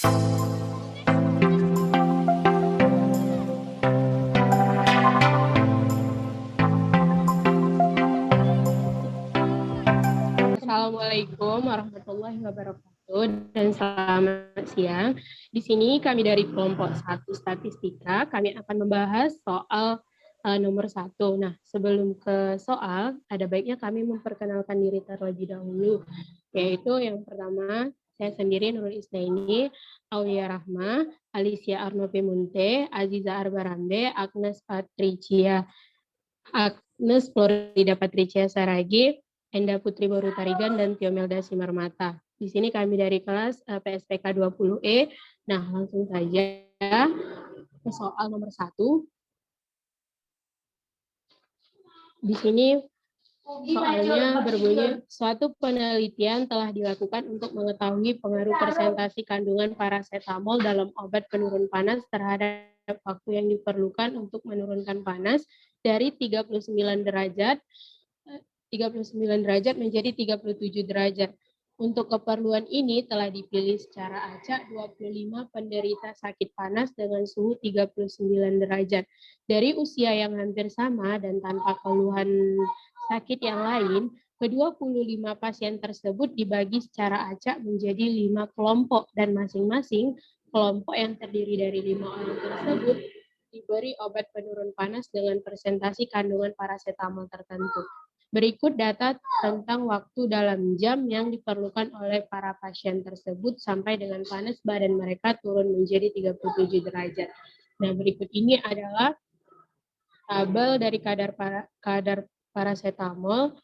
Assalamualaikum warahmatullahi wabarakatuh dan selamat siang. Di sini kami dari kelompok 1 statistika, kami akan membahas soal nomor 1. Nah, sebelum ke soal, ada baiknya kami memperkenalkan diri terlebih dahulu, yaitu yang pertama, saya sendiri Nurul Isnaini, Aulia Rahma, Alicia Arnope Munte, Aziza Arbarambe, Agnes Florida Patricia Saragi, Enda Putri Boru Tarigan, dan Tiomelda Simarmata. Di sini kami dari kelas PSPK 20E. Nah, langsung saja ke soal nomor 1. Di sini soalnya berbunyi, suatu penelitian telah dilakukan untuk mengetahui pengaruh persentase kandungan parasetamol dalam obat penurun panas terhadap waktu yang diperlukan untuk menurunkan panas dari 39 derajat menjadi 37 derajat. Untuk keperluan ini telah dipilih secara acak 25 penderita sakit panas dengan suhu 39 derajat. Dari usia yang hampir sama dan tanpa keluhan sakit yang lain, ke-25 pasien tersebut dibagi secara acak menjadi 5 kelompok dan masing-masing kelompok yang terdiri dari 5 orang tersebut diberi obat penurun panas dengan presentasi kandungan parasetamol tertentu. Berikut data tentang waktu dalam jam yang diperlukan oleh para pasien tersebut sampai dengan panas badan mereka turun menjadi 37 derajat. Nah, berikut ini adalah tabel dari kadar parasetamol.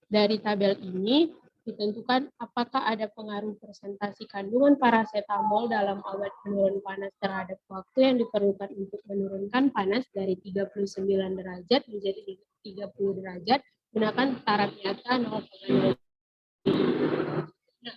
Dari tabel ini ditentukan apakah ada pengaruh presentasi kandungan parasetamol dalam obat penurun panas terhadap waktu yang diperlukan untuk menurunkan panas dari 39 derajat menjadi 30 derajat gunakan taraf nyata 0,0. Nah,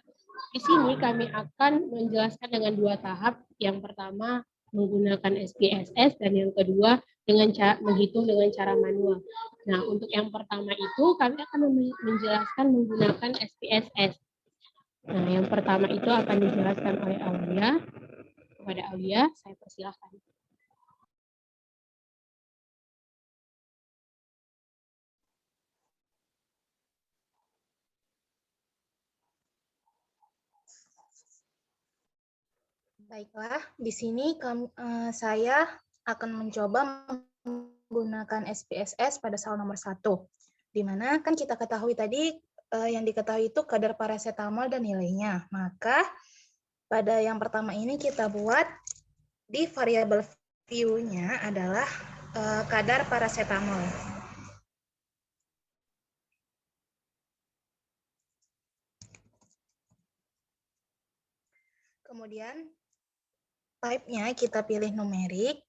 di sini kami akan menjelaskan dengan 2 tahap. Yang pertama menggunakan SPSS dan yang kedua dengan menghitung dengan cara manual. Nah, untuk yang pertama itu kami akan menjelaskan menggunakan SPSS. Nah, yang pertama itu akan dijelaskan oleh Aulia. Kepada Aulia, saya persilahkan. Baiklah, di sini saya akan mencoba menggunakan SPSS pada soal nomor 1. Di mana kan kita ketahui tadi yang diketahui itu kadar parasetamol dan nilainya. Maka pada yang pertama ini kita buat di variabel view-nya adalah kadar parasetamol. Kemudian type-nya kita pilih numerik.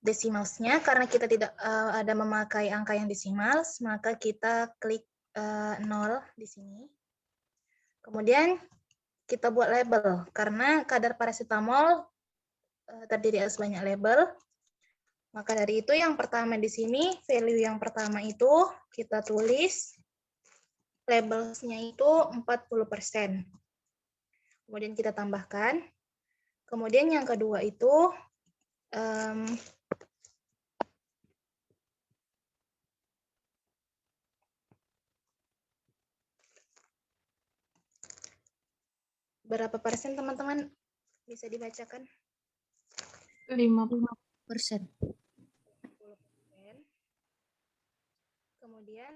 Desimals-nya karena kita tidak ada memakai angka yang desimals, maka kita klik 0 di sini. Kemudian kita buat label karena kadar parasetamol terdiri atas banyak label. Maka dari itu yang pertama di sini, value yang pertama itu kita tulis labelsnya itu 40%. Kemudian kita tambahkan. Kemudian yang kedua itu berapa persen teman-teman? Bisa dibacakan? 50%. Kemudian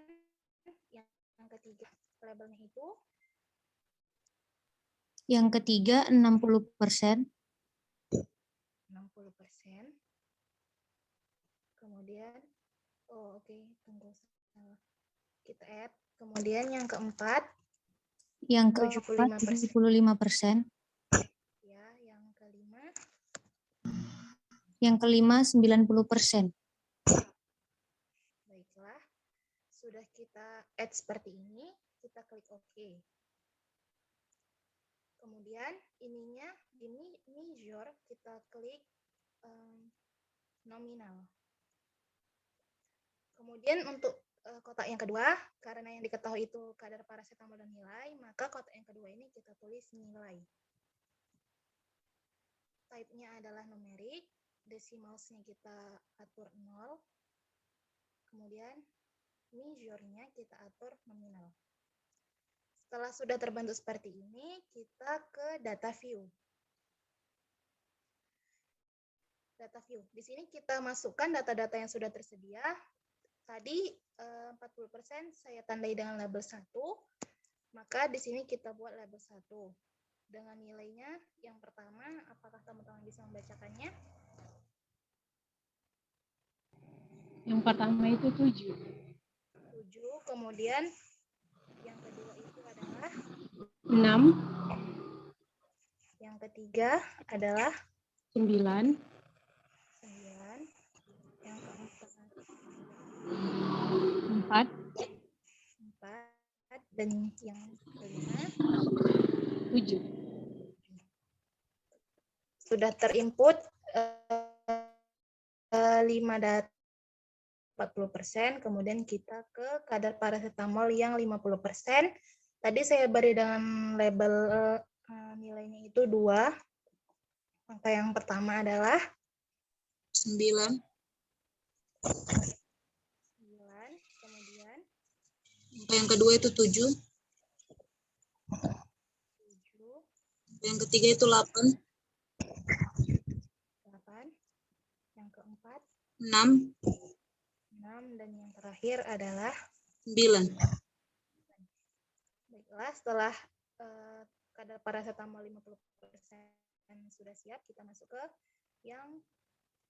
yang ketiga labelnya itu? Yang ketiga 60%. 60%. Kemudian, oke, tunggu. Kita add. Kemudian yang keempat. Yang keempat 75%. Ya, yang kelima. Yang kelima 90%. Baiklah, sudah kita add seperti ini, kita klik OK. Kemudian ini measure, kita klik nominal. Kemudian untuk kotak yang kedua, karena yang diketahui itu kadar parasetamol dan nilai, maka kotak yang kedua ini kita tulis nilai. type-nya adalah numerik, desimalsnya kita atur 0, kemudian measure-nya kita atur nominal. Setelah sudah terbentuk seperti ini, kita ke data view. Data view. Di sini kita masukkan data-data yang sudah tersedia. Tadi 40% saya tandai dengan label 1, maka di sini kita buat label 1. Dengan nilainya yang pertama, apakah teman-teman bisa membacakannya? Yang pertama itu 7. 7, kemudian yang kedua itu adalah 6. Yang ketiga adalah 9. 9. Yang keempat 4. 4. Dan yang kelima 7. sudah terinput 5 data 40%, kemudian kita ke kadar paracetamol yang 50%. Tadi saya beri dengan label nilainya itu 2. Angka yang pertama adalah 9. 9, kemudian Yang kedua itu 7. 7, Yang ketiga itu 8. 8, yang keempat 6. 6, dan yang terakhir adalah 9. baiklah. Setelah kadar paracetamol 50% sudah siap, kita masuk ke yang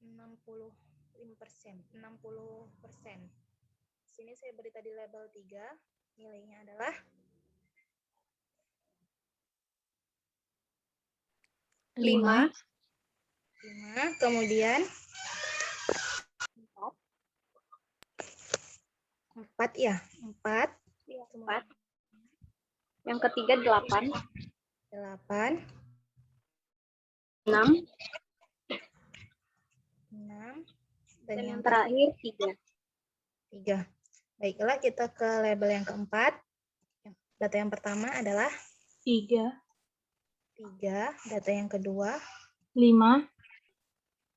65%, 60%. Sini saya beri tadi label 3, nilainya adalah 5. 5, kemudian 4 ya, 4. 4. Yang ketiga 8. 8, 6. 6, Dan yang terakhir 3. 3. Baiklah, kita ke label yang keempat. Data yang pertama adalah 3, 3, data yang kedua 5,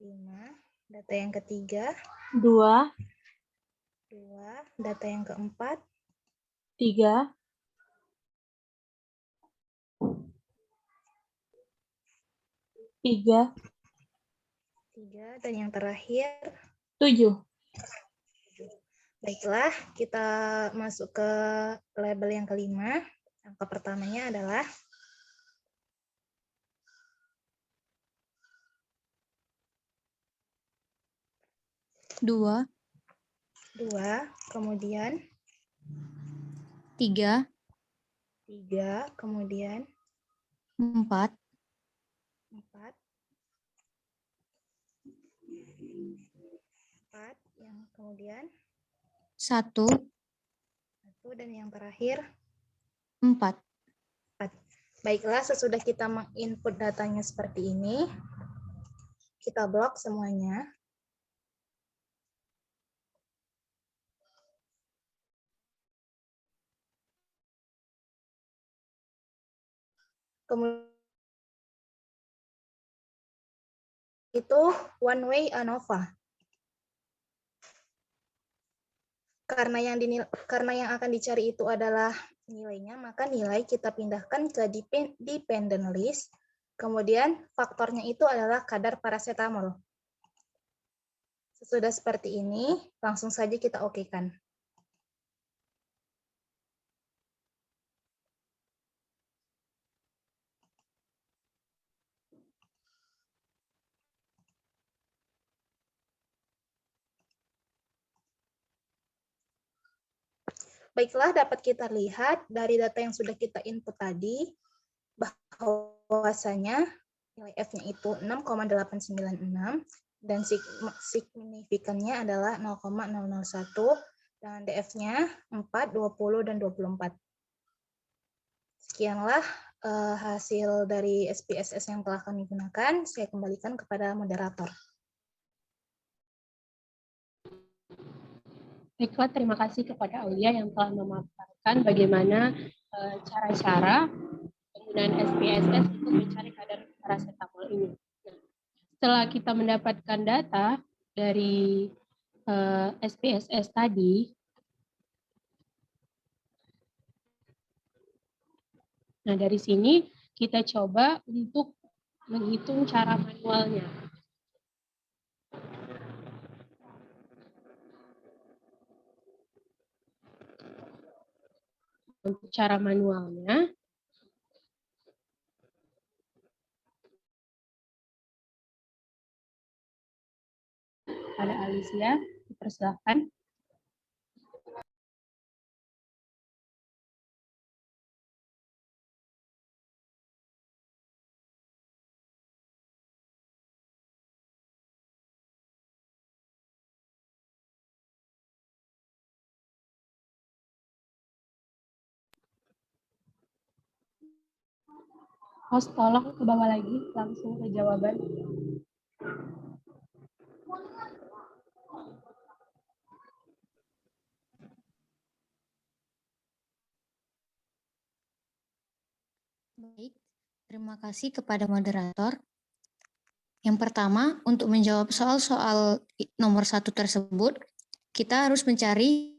5, data yang ketiga 2, 2, data yang keempat 3, 3, 3, dan yang terakhir 7. Baiklah, kita masuk ke label yang kelima. Angka pertamanya adalah 2, 2, kemudian 3, 3, kemudian 4, 4, 4, yang kemudian 1, 1, dan yang terakhir 4. 4. Baiklah, sesudah kita menginput datanya seperti ini, kita blok semuanya. Kemudian itu one way ANOVA. Karena yang akan dicari itu adalah nilainya, maka nilai kita pindahkan ke dependent list. Kemudian faktornya itu adalah kadar paracetamol. Sesudah seperti ini, langsung saja kita okekan. Baiklah, dapat kita lihat dari data yang sudah kita input tadi, bahwasanya nilai F-nya itu 6,896, dan signifikannya adalah 0,001, dan DF-nya 4, 20, dan 24. Sekianlah hasil dari SPSS yang telah kami gunakan. Saya kembalikan kepada moderator. Baiklah, terima kasih kepada Aulia yang telah memaparkan bagaimana cara-cara penggunaan SPSS untuk mencari kadar paracetamol ini. setelah kita mendapatkan data dari SPSS tadi, nah dari sini kita coba untuk menghitung cara manualnya. Untuk cara manualnya, ada Alicia, dipersilakan. Host, tolong ke bawah lagi, langsung ke jawaban. Baik, terima kasih kepada moderator. Yang pertama, untuk menjawab soal-soal nomor 1 tersebut, kita harus mencari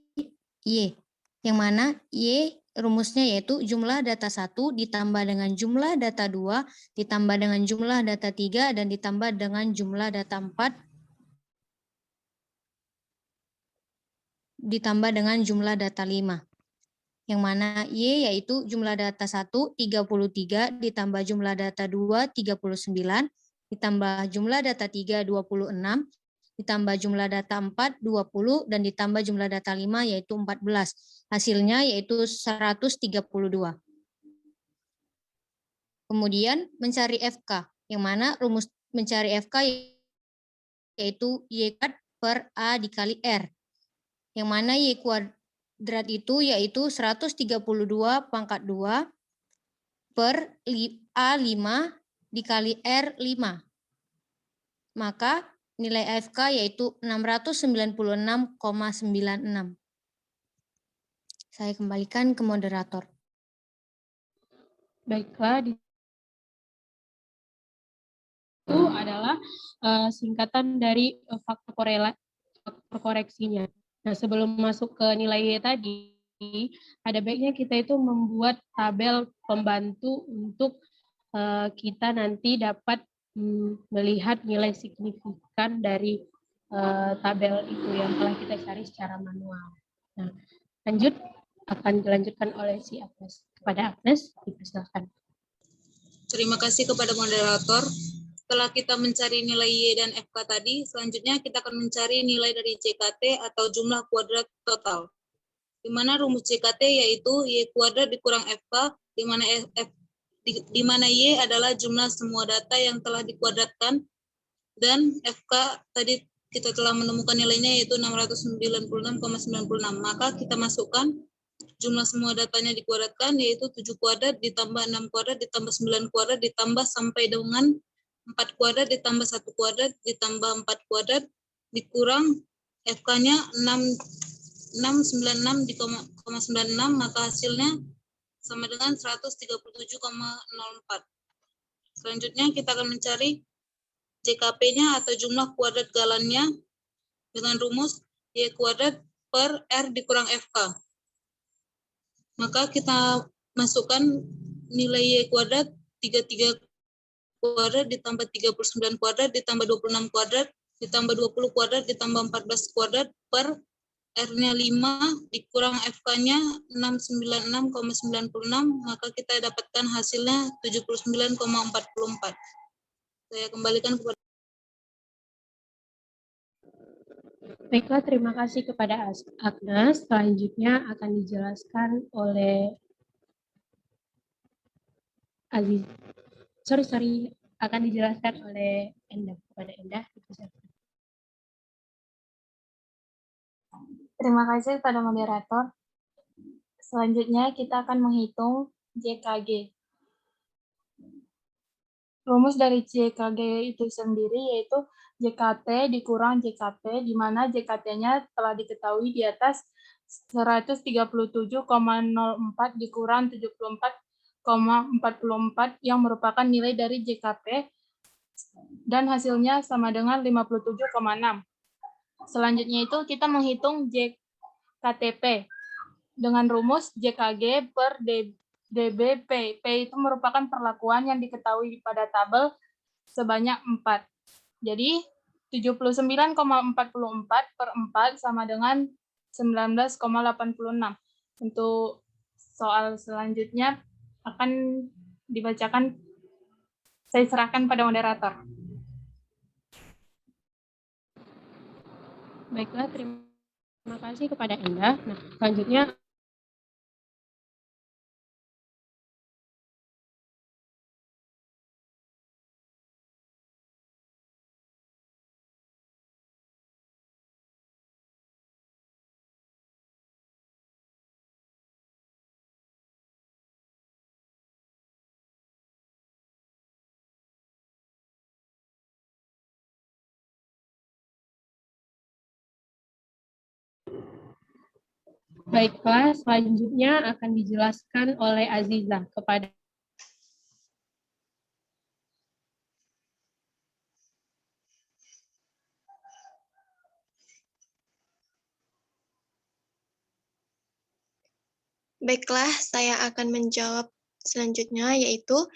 Y, yang mana Y rumusnya yaitu jumlah data 1 ditambah dengan jumlah data 2, ditambah dengan jumlah data 3, dan ditambah dengan jumlah data 4, ditambah dengan jumlah data 5. Yang mana Y yaitu jumlah data 1, 33, ditambah jumlah data 2, 39, ditambah jumlah data 3, 26, ditambah jumlah data 4, 20, dan ditambah jumlah data 5 yaitu 14. Hasilnya yaitu 132. Kemudian mencari FK, yang mana rumus mencari FK yaitu Y per A dikali R. Yang mana Y kuadrat itu yaitu 132 pangkat 2 per A5 dikali R5. Maka nilai AFK yaitu 696,96. Saya kembalikan ke moderator. Baiklah, itu adalah singkatan dari faktor koreksinya. Nah, sebelum masuk ke nilai Y tadi, ada baiknya kita itu membuat tabel pembantu untuk kita nanti dapat melihat nilai signifikan dari tabel itu yang telah kita cari secara manual. Nah, lanjut akan dilanjutkan oleh si Agnes. Kepada Agnes, dipersilakan. Terima kasih kepada moderator. Setelah kita mencari nilai Y dan FK tadi, selanjutnya kita akan mencari nilai dari JKT atau jumlah kuadrat total. Di mana rumus JKT yaitu Y kuadrat dikurang FK, di mana Y adalah jumlah semua data yang telah dikuadratkan, dan FK tadi kita telah menemukan nilainya yaitu 696,96. Maka kita masukkan jumlah semua datanya dikuadratkan yaitu 7 kuadrat ditambah 6 kuadrat ditambah 9 kuadrat ditambah sampai dengan 4 kuadrat ditambah 1 kuadrat ditambah 4 kuadrat dikurang FK-nya 696,96, maka hasilnya sama dengan 137,04. Selanjutnya kita akan mencari JKP-nya atau jumlah kuadrat galannya dengan rumus Y kuadrat per R dikurang FK. Maka kita masukkan nilai Y kuadrat 33 kuadrat ditambah 39 kuadrat ditambah 26 kuadrat ditambah 20 kuadrat ditambah 14 kuadrat per R-nya 5 dikurang FK-nya 696,96, maka kita dapatkan hasilnya 79,44. Saya kembalikan kepada. Baiklah, terima kasih kepada Agnes. Selanjutnya akan dijelaskan oleh Aziz. Akan dijelaskan oleh Endah. Kepada Endah. Terima kasih kepada moderator. Selanjutnya kita akan menghitung JKG. Rumus dari JKG itu sendiri yaitu JKT dikurang JKP, di mana JKT-nya telah diketahui di atas 137,04 dikurang 74,44 yang merupakan nilai dari JKP dan hasilnya sama dengan 57,6. Selanjutnya itu kita menghitung JKTP dengan rumus JKG per DBP. P itu merupakan perlakuan yang diketahui pada tabel sebanyak 4. Jadi 79,44 per 4 sama dengan 19,86. Untuk soal selanjutnya akan dibacakan, saya serahkan pada moderator. Baiklah, terima kasih kepada Indah. Nah, selanjutnya baiklah, selanjutnya akan dijelaskan oleh Aziza kepada Baiklah, saya akan menjawab selanjutnya, yaitu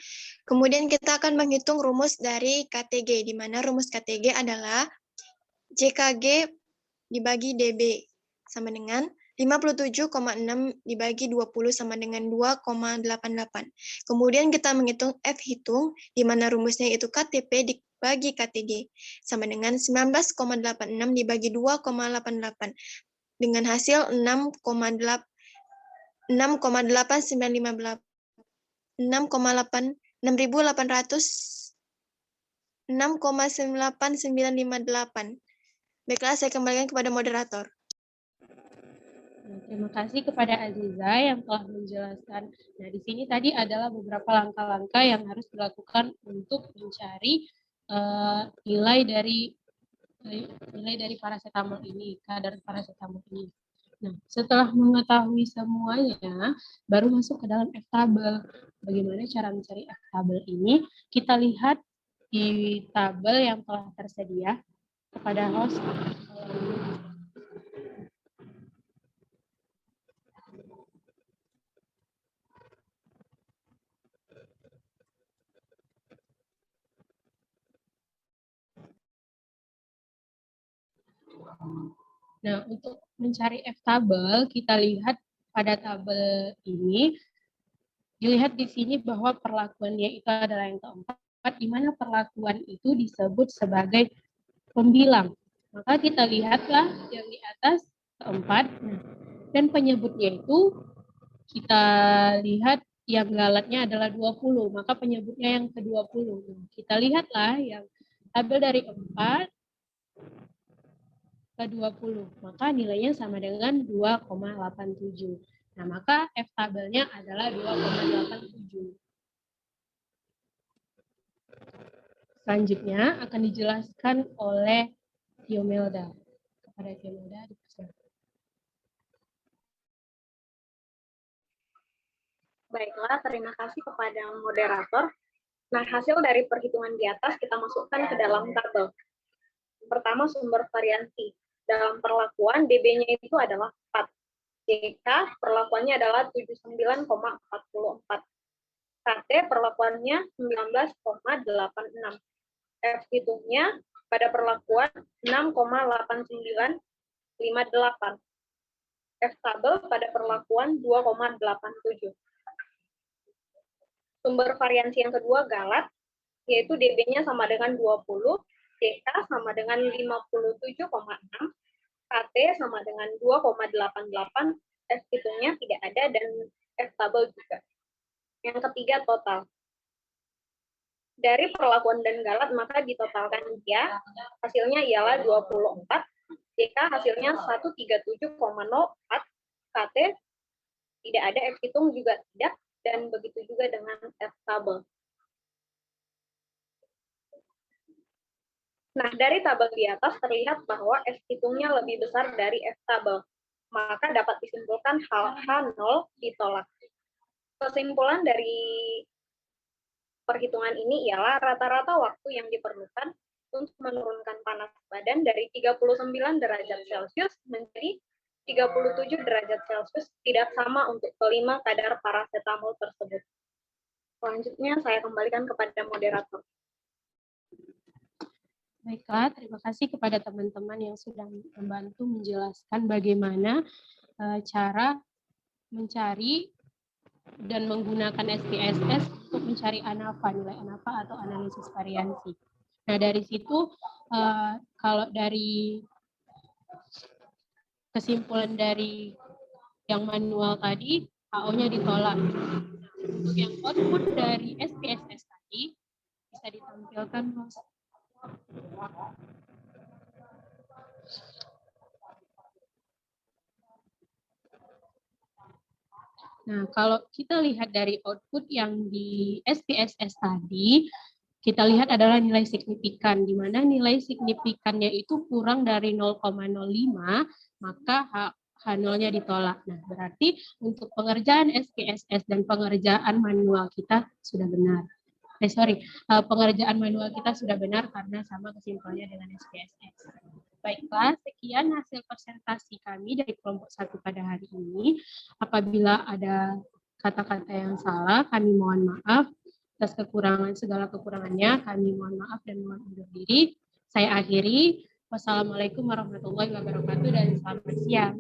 kemudian kita akan menghitung rumus dari KTG, di mana rumus KTG adalah JKG dibagi DB sama dengan 57,6 dibagi 20 sama dengan 2,88. Kemudian kita menghitung F hitung, di mana rumusnya itu KTP dibagi KTG, sama dengan 19,86 dibagi 2,88, dengan hasil 6,8958 6,8958. Baiklah, saya kembalikan kepada moderator. Terima kasih kepada Aziza yang telah menjelaskan. Nah, di sini tadi adalah beberapa langkah-langkah yang harus dilakukan untuk mencari nilai dari paracetamol ini, kadar paracetamol ini. Nah, setelah mengetahui semuanya, baru masuk ke dalam F-tabel. Bagaimana cara mencari F-tabel ini? Kita lihat di tabel yang telah tersedia kepada host. Nah, untuk mencari F-tabel, kita lihat pada tabel ini, dilihat di sini bahwa perlakuannya itu adalah yang keempat, di mana perlakuan itu disebut sebagai pembilang. Maka kita lihatlah yang di atas keempat, dan penyebutnya itu kita lihat yang galatnya adalah 20, maka penyebutnya yang ke-20. Kita lihatlah yang tabel dari 4 ke 20, maka nilainya sama dengan 2,87. Nah, maka F-tabelnya adalah 2,87. Selanjutnya akan dijelaskan oleh Tiomelda. Kepada Tiomelda dipersilakan. Baiklah, terima kasih kepada moderator. Nah, hasil dari perhitungan di atas kita masukkan ke dalam tabel. Pertama, sumber variansi. Dalam perlakuan, DB-nya itu adalah 4. JK perlakuannya adalah 79,44. KT perlakuannya 19,86. F hitungnya pada perlakuan 6,8958. F tabel pada perlakuan 2,87. Sumber variansi yang kedua galat, yaitu DB-nya sama dengan 20, JK sama dengan 57,6, KT sama dengan 2,88, F hitungnya tidak ada, dan F tabel juga. Yang ketiga total. Dari perlakuan dan galat, maka ditotalkan dia, hasilnya ialah 24, JK hasilnya 137,04, KT tidak ada, F hitung juga tidak, dan begitu juga dengan F tabel. Nah, dari tabel di atas terlihat bahwa F hitungnya lebih besar dari F tabel. Maka dapat disimpulkan hal H0 ditolak. Kesimpulan dari perhitungan ini ialah rata-rata waktu yang diperlukan untuk menurunkan panas badan dari 39 derajat Celcius menjadi 37 derajat Celcius tidak sama untuk kelima kadar paracetamol tersebut. Selanjutnya saya kembalikan kepada moderator. Baiklah, terima kasih kepada teman-teman yang sudah membantu menjelaskan bagaimana cara mencari dan menggunakan SPSS untuk mencari ANAVA, nilai ANAVA atau analisis variansi. Nah, dari situ kalau dari kesimpulan dari yang manual tadi, HO-nya ditolak. Untuk yang output dari SPSS tadi, bisa ditampilkan, Mas. Nah, kalau kita lihat dari output yang di SPSS tadi, kita lihat adalah nilai signifikan, di mana nilai signifikannya itu kurang dari 0,05, maka H0-nya ditolak. Nah, berarti untuk pengerjaan SPSS dan pengerjaan manual kita sudah benar. Pengerjaan manual kita sudah benar karena sama kesimpulannya dengan SPSS. Baiklah, sekian hasil presentasi kami dari kelompok 1 pada hari ini. Apabila ada kata-kata yang salah, kami mohon maaf. Atas segala kekurangannya, kami mohon maaf dan mohon undur diri. Saya akhiri. Wassalamualaikum warahmatullahi wabarakatuh dan selamat siang.